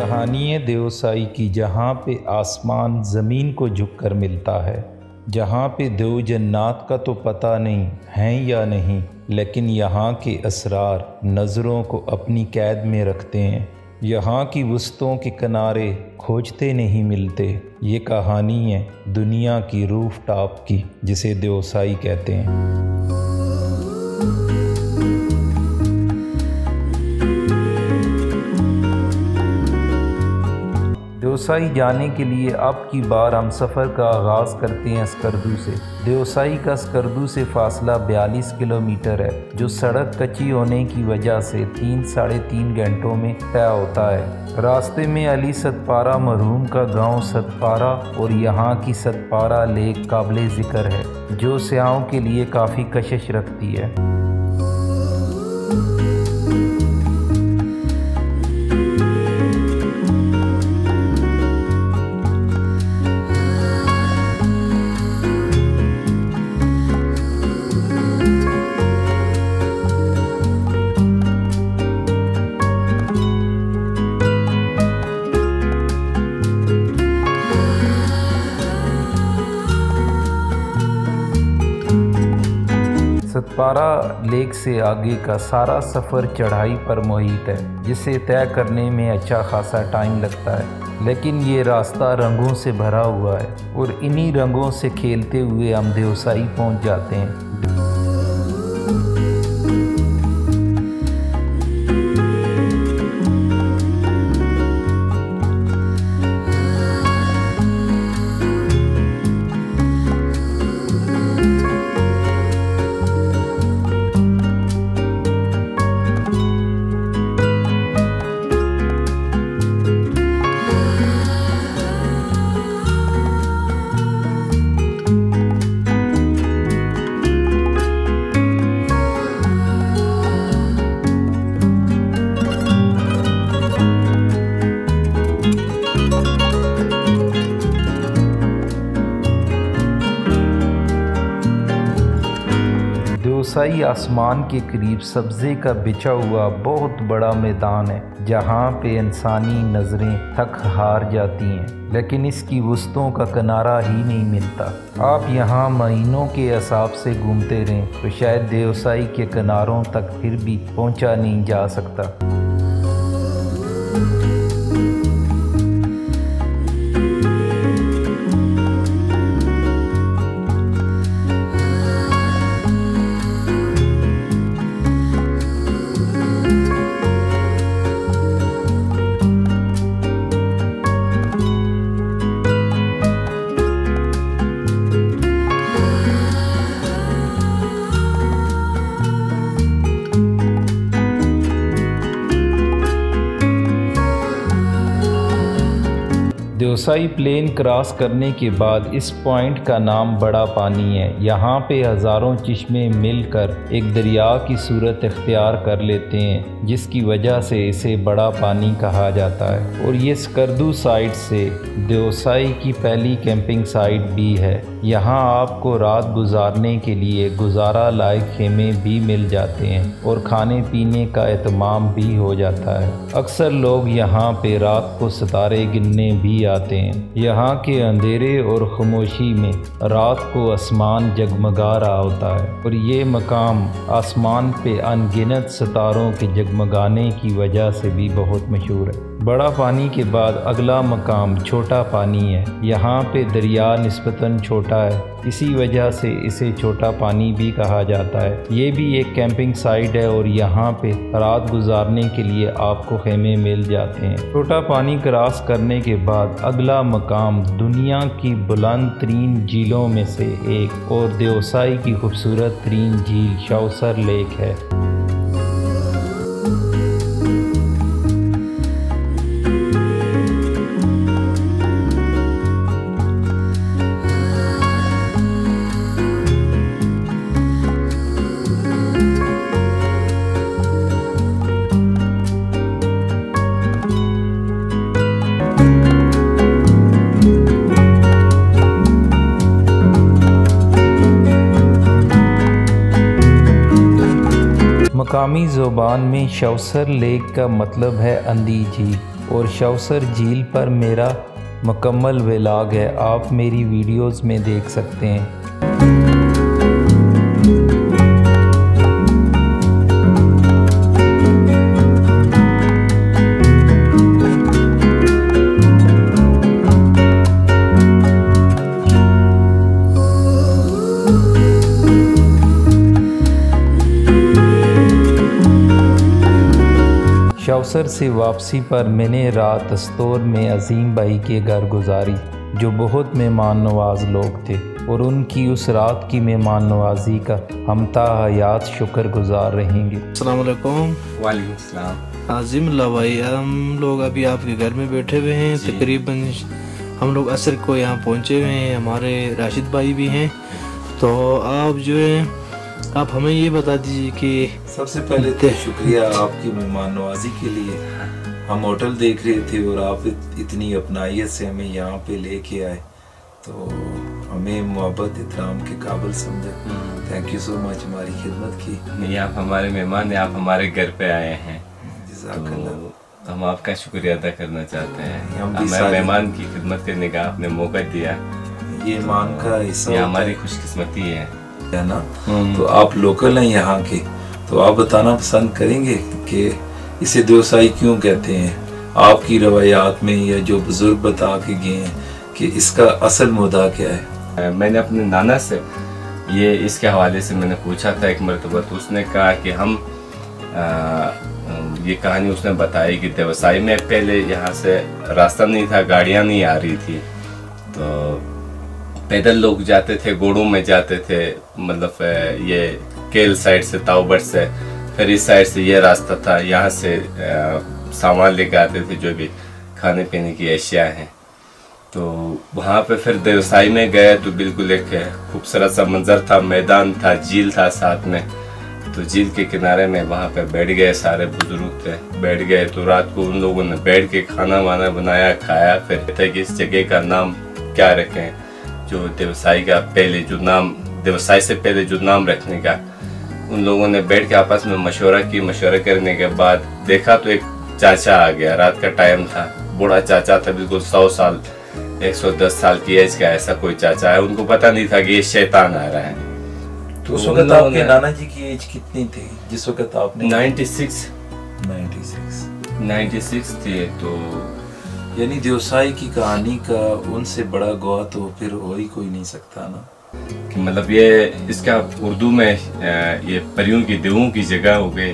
कहानी है देवसाई की, जहाँ पे आसमान ज़मीन को झुककर मिलता है, जहाँ पे दो जन्नात का तो पता नहीं हैं या नहीं, लेकिन यहाँ के असरार नज़रों को अपनी कैद में रखते हैं। यहाँ की वस्तुओं के किनारे खोजते नहीं मिलते। ये कहानी है दुनिया की रूफ टॉप की, जिसे देवसाई कहते हैं। देवसाई जाने के लिए अब की बार हम सफ़र का आगाज़ करते हैं स्कर्दू से। देवसाई का स्कर्दू से फासला 42 किलोमीटर है, जो सड़क कच्ची होने की वजह से 3-3.5 घंटों में तय होता है। रास्ते में अली सतपारा मरहूम का गांव सतपारा और यहाँ की सतपारा लेक काबिल ज़िक्र है, जो सयाहों के लिए काफ़ी कशिश रखती है। सतपारा लेक से आगे का सारा सफ़र चढ़ाई पर मुहित है, जिसे तय करने में अच्छा खासा टाइम लगता है, लेकिन ये रास्ता रंगों से भरा हुआ है और इन्हीं रंगों से खेलते हुए हम देवसाई पहुंच जाते हैं। देवसाई आसमान के करीब सब्ज़े का बिछा हुआ बहुत बड़ा मैदान है, जहाँ पे इंसानी नज़रें थक हार जाती हैं, लेकिन इसकी वस्तुओं का किनारा ही नहीं मिलता। आप यहाँ महीनों के हिसाब से घूमते रहें तो शायद देवसाई के किनारों तक फिर भी पहुँचा नहीं जा सकता। देवसाई प्लेन क्रॉस करने के बाद इस पॉइंट का नाम बड़ा पानी है। यहाँ पे हज़ारों चश्मे मिलकर एक दरिया की सूरत इख्तियार कर लेते हैं, जिसकी वजह से इसे बड़ा पानी कहा जाता है। और ये स्कर्दू साइड से देवसाई की पहली कैंपिंग साइट भी है। यहाँ आपको रात गुजारने के लिए गुजारा लायक खेमे भी मिल जाते हैं और खाने पीने का एहतमाम भी हो जाता है। अक्सर लोग यहाँ पे रात को सितारे गिनने भी आते हैं। यहाँ के अंधेरे और खामोशी में रात को आसमान जगमगा रहा होता है और ये मकाम आसमान पे अनगिनत सितारों के जगमगाने की वजह से भी बहुत मशहूर है। बड़ा पानी के बाद अगला मकाम छोटा पानी है। यहाँ पे दरिया निस्बतन छोटा है, इसी वजह से इसे छोटा पानी भी कहा जाता है। ये भी एक कैंपिंग साइट है और यहाँ पे रात गुजारने के लिए आपको खेमे मिल जाते हैं। छोटा पानी क्रॉस करने के बाद अगला मकाम दुनिया की बुलंद तरीन झीलों में से एक और देवसाई की खूबसूरत तरीन झील शौसर लेक है। मकामी ज़ुबान में शौसर लेक का मतलब है अंधी झील। और शौसर झील पर मेरा मुकम्मल व्लॉग है, आप मेरी वीडियोस में देख सकते हैं। शौसर से वापसी पर मैंने रात अस्तोर में अजीम भाई के घर गुजारी, जो बहुत मेहमान नवाज लोग थे, और उनकी उस रात की मेहमान नवाजी का हम ता हयात शुक्रगुजार रहेंगे। अस्सलाम वालेकुम। वालेकुम सलाम। आज़िमुल्लाह भाई, हम लोग अभी आपके घर में बैठे हुए हैं। तकरीबन हम लोग असर को यहाँ पहुँचे हुए हैं। हमारे राशिद भाई भी हैं। तो आप जो है आप हमें ये बता दीजिए कि सबसे पहले तो शुक्रिया आपकी मेहमान नवाजी के लिए। हम होटल देख रहे थे और आप इतनी अपनाइयत से हमें यहाँ पे लेके आए, तो हमें मोहब्बत इतराम के काबिल समझा। थैंक यू सो मच हमारी खिदमत की। नहीं, आप हमारे मेहमान हैं, आप हमारे घर पे आए हैं, तो हम आपका शुक्रिया अदा करना चाहते हैं। हमें मेहमान की खिदमत करने का आपने मौका दिया, ये मान का हिस्सा, ये हमारी खुशकिस्मती है ना। तो आप लोकल हैं यहाँ के, तो आप बताना पसंद करेंगे कि इसे देवसाई क्यों कहते हैं, आपकी रवायात में, या जो बुजुर्ग बता के गए हैं कि इसका असल मुद्दा क्या है? मैंने अपने नाना से ये इसके हवाले से मैंने पूछा था एक मरतबा, तो उसने कहा कि हम ये कहानी उसने बताई कि देवसाई में पहले यहाँ से रास्ता नहीं था, गाड़ियाँ नहीं आ रही थी, तो पैदल लोग जाते थे, घोड़ों में जाते थे, मतलब ये केल साइड से, ताउबट से, फिर इस साइड से ये रास्ता था, यहाँ से सामान लेके आते थे जो भी खाने पीने की अशिया हैं। तो वहाँ पे फिर देवसाई में गए तो बिल्कुल एक खूबसूरत सा मंजर था, मैदान था, झील था साथ में। तो झील के किनारे में वहाँ पे बैठ गए, सारे बुजुर्ग थे, बैठ गए। तो रात को उन लोगों ने बैठ के खाना वाना बनाया, खाया। फिर कहते कि इस जगह का नाम क्या रखें, जो देवसाई का पहले जो नाम, देवसाई से पहले जो नाम रखने का। उन लोगों ने बैठ के आपस में मशवरा की। मशवरा करने के बाद देखा तो एक चाचा आ गया, रात का टाइम था, बूढ़ा चाचा था, बिल्कुल 100 साल 110 साल की एज का ऐसा कोई चाचा है। उनको पता नहीं था कि ये शैतान आ रहा है। तो उस वक्त आपके नाना जी की एज कितनी थी जिस वक्त आपने? 96 थे। तो यानी देवसाई की कहानी का उनसे बड़ा गवाह तो फिर हो ही कोई नहीं सकता ना। कि मतलब ये इसका उर्दू में ये परियों की देवों की जगह हो गई।